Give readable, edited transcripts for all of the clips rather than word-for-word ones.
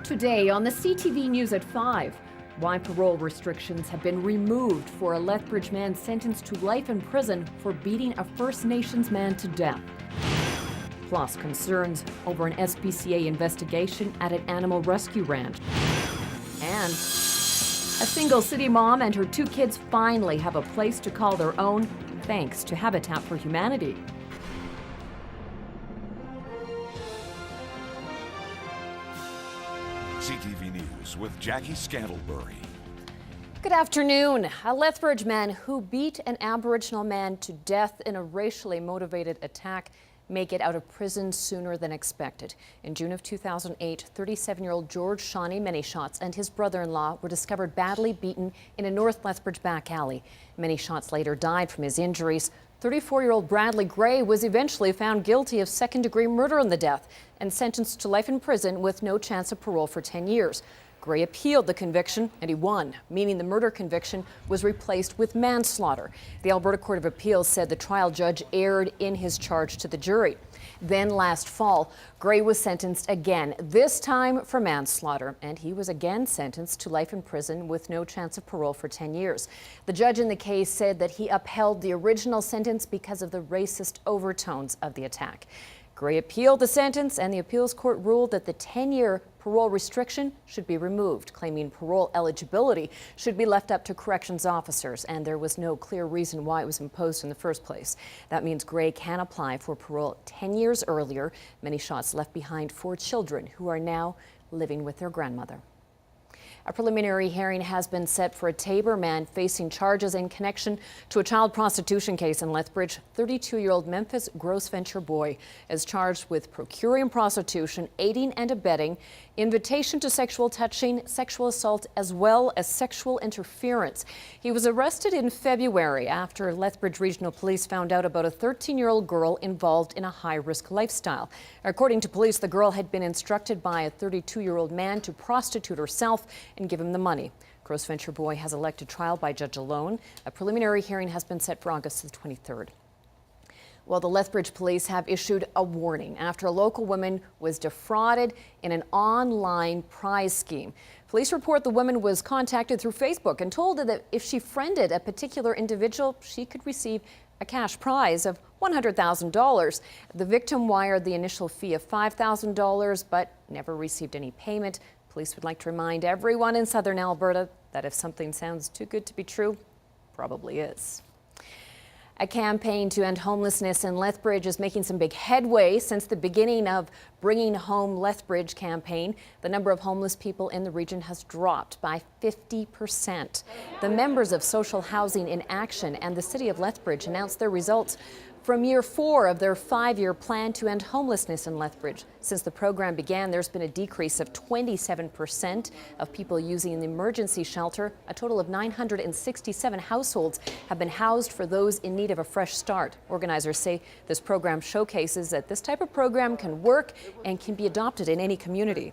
Today on the CTV News at 5, why parole restrictions have been removed for a Lethbridge man sentenced to life in prison for beating a First Nations man to death. Plus, concerns over an SPCA investigation at an animal rescue ranch. And a single city mom and her 2 kids finally have a place to call their own thanks to Habitat for Humanity. CTV News with Jackie Scantlebury. Good afternoon. A Lethbridge man who beat an Aboriginal man to death in a racially motivated attack may get out of prison sooner than expected. In June of 2008, 37-year-old George Shawnee Many Shots and his brother-in-law were discovered badly beaten in a North Lethbridge back alley. Many Shots later died from his injuries. 34-year-old Bradley Gray was eventually found guilty of second-degree murder in the death and sentenced to life in prison with no chance of parole for 10 years. Gray appealed the conviction and he won, meaning the murder conviction was replaced with manslaughter. The Alberta Court of Appeals said the trial judge erred in his charge to the jury. Then last fall, Gray was sentenced again, this time for manslaughter, and he was again sentenced to life in prison with no chance of parole for 10 years. The judge in the case said that he upheld the original sentence because of the racist overtones of the attack. Gray appealed the sentence, and the appeals court ruled that the 10-year parole restriction should be removed, claiming parole eligibility should be left up to corrections officers, and there was no clear reason why it was imposed in the first place. That means Gray can apply for parole 10 years earlier. Many Shots left behind 4 children who are now living with their grandmother. A preliminary hearing has been set for a Tabor man facing charges in connection to a child prostitution case in Lethbridge. 32-year-old Memphis Gross Venture boy is charged with procuring prostitution, aiding and abetting, invitation to sexual touching, sexual assault, as well as sexual interference. He was arrested in February after Lethbridge Regional Police found out about a 13-year-old girl involved in a high-risk lifestyle. According to police, the girl had been instructed by a 32-year-old man to prostitute herself and give him the money. Gross Venture boy has elected trial by judge alone. A preliminary hearing has been set for August the 23rd. Well, the Lethbridge police have issued a warning after a local woman was defrauded in an online prize scheme. Police report the woman was contacted through Facebook and told her that if she friended a particular individual, she could receive a cash prize of $100,000. The victim wired the initial fee of $5,000 but never received any payment. Police would like to remind everyone in southern Alberta that if something sounds too good to be true, probably is. A campaign to end homelessness in Lethbridge is making some big headway since the beginning of Bringing Home Lethbridge campaign. The number of homeless people in the region has dropped by 50%. The members of Social Housing in Action and the City of Lethbridge announced their results from year 4 of their 5-year plan to end homelessness in Lethbridge. Since the program began, there's been a decrease of 27% of people using the emergency shelter. A total of 967 households have been housed for those in need of a fresh start. Organizers say this program showcases that this type of program can work and can be adopted in any community.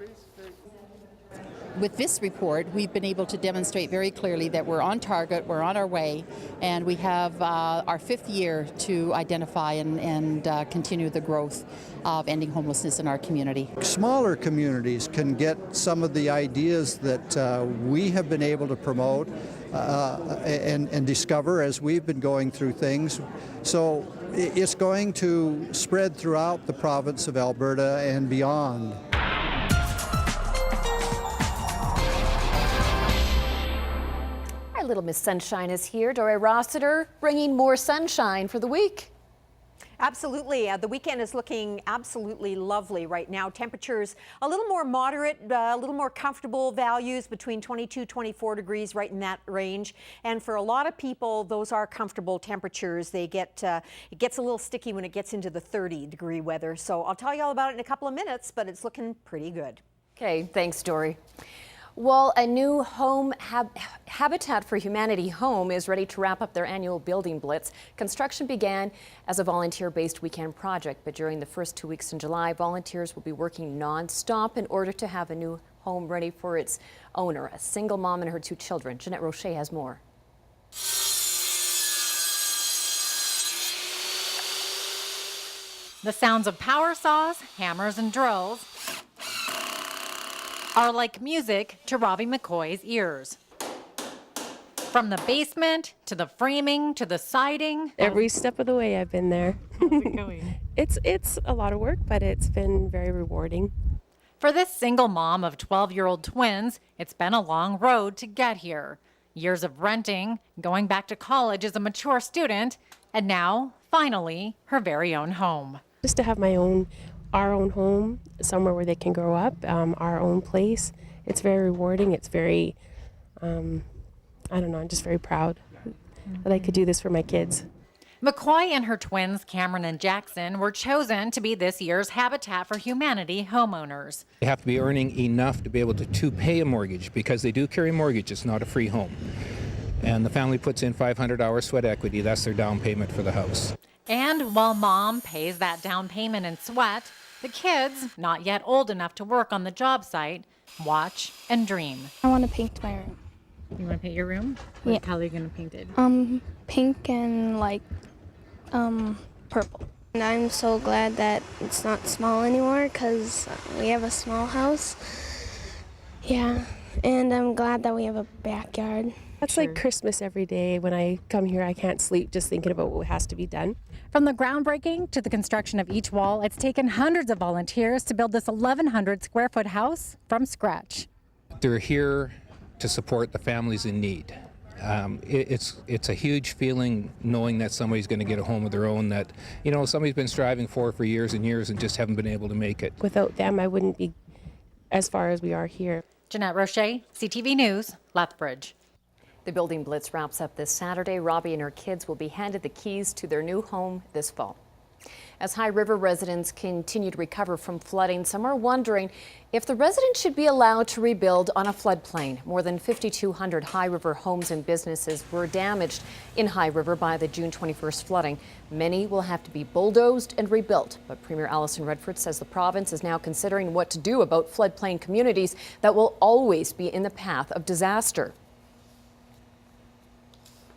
With this report, we've been able to demonstrate very clearly that we're on target, we're on our way, and we have our 5th year to identify and continue the growth of ending homelessness in our community. Smaller communities can get some of the ideas that we have been able to promote and discover as we've been going through things. So it's going to spread throughout the province of Alberta and beyond. Our little Miss Sunshine is here. Dory Rossiter bringing more sunshine for the week. Absolutely. The weekend is looking absolutely lovely right now. Temperatures a little more moderate, a little more comfortable values between 22, 24 degrees, right in that range. And for a lot of people, those are comfortable temperatures. They get it gets a little sticky when it gets into the 30-degree weather. So I'll tell you all about it in a couple of minutes, but it's looking pretty good. Okay, thanks, Dory. Well, a new home Habitat for Humanity home is ready to wrap up their annual building blitz. Construction began as a volunteer-based weekend project, but during the first 2 weeks in July, volunteers will be working non-stop in order to have a new home ready for its owner, a single mom and her 2 children. Jeanette Rocher has more. The sounds of power saws, hammers, and drills are like music to Robbie McCoy's ears. From the basement to the framing to the siding. Every step of the way I've been there. How's it going? It's a lot of work, but it's been very rewarding. For this single mom of 12-year-old twins, it's been a long road to get here. Years of renting, going back to college as a mature student, and now, finally, her very own home. Just to have our own home, somewhere where they can grow up, our own place. It's very rewarding. It's very, I don't know, I'm just very proud that I could do this for my kids. McCoy and her twins, Cameron and Jackson, were chosen to be this year's Habitat for Humanity homeowners. They have to be earning enough to be able to pay a mortgage, because they do carry a mortgage. It's not a free home. And the family puts in 500 hours sweat equity. That's their down payment for the house. And while mom pays that down payment in sweat, the kids, not yet old enough to work on the job site, watch and dream. I want to paint my room. You want to paint your room? Yeah. What color are you going to paint it? Pink and purple. And I'm so glad that it's not small anymore because we have a small house. Yeah, and I'm glad that we have a backyard. That's like Christmas every day. When I come here, I can't sleep just thinking about what has to be done. From the groundbreaking to the construction of each wall, it's taken hundreds of volunteers to build this 1,100 square foot house from scratch. They're here to support the families in need. It's a huge feeling knowing that somebody's going to get a home of their own that, somebody's been striving for years and years and just haven't been able to make it. Without them, I wouldn't be as far as we are here. Jeanette Roche, CTV News, Lethbridge. The building blitz wraps up this Saturday. Robbie and her kids will be handed the keys to their new home this fall. As High River residents continue to recover from flooding, some are wondering if the residents should be allowed to rebuild on a floodplain. More than 5,200 High River homes and businesses were damaged in High River by the June 21st flooding. Many will have to be bulldozed and rebuilt, but Premier Alison Redford says the province is now considering what to do about floodplain communities that will always be in the path of disaster.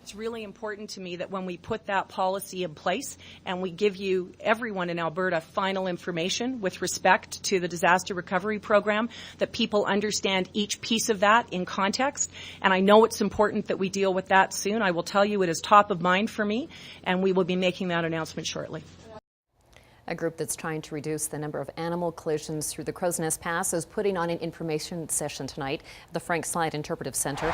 It's really important to me that when we put that policy in place and we give everyone in Alberta final information with respect to the disaster recovery program, that people understand each piece of that in context. And I know it's important that we deal with that soon. I will tell you it is top of mind for me, and we will be making that announcement shortly. A group that's trying to reduce the number of animal collisions through the Crow's Nest Pass is putting on an information session tonight at the Frank Slide Interpretive Centre.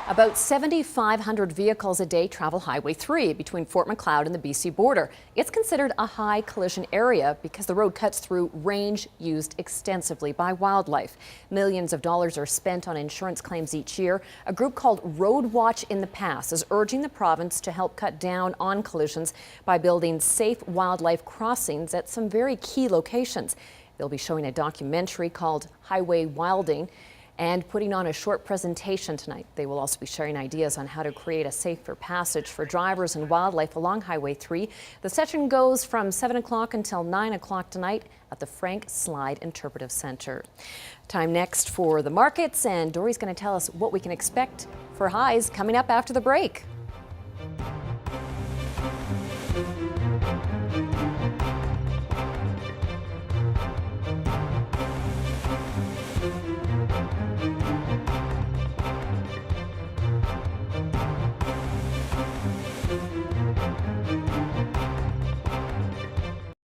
About 7,500 vehicles a day travel Highway 3 between Fort Macleod and the BC border. It's considered a high collision area because the road cuts through range used extensively by wildlife. Millions of dollars are spent on insurance claims each year. A group called Road Watch in the Pass is urging the province to help cut down on collisions by building safe wildlife crossings at some very key locations. They'll be showing a documentary called Highway Wilding and putting on a short presentation tonight. They will also be sharing ideas on how to create a safer passage for drivers and wildlife along Highway 3. The session goes from 7 o'clock until 9 o'clock tonight at the Frank Slide Interpretive Centre. Time next for the markets, and Dory's going to tell us what we can expect for highs coming up after the break.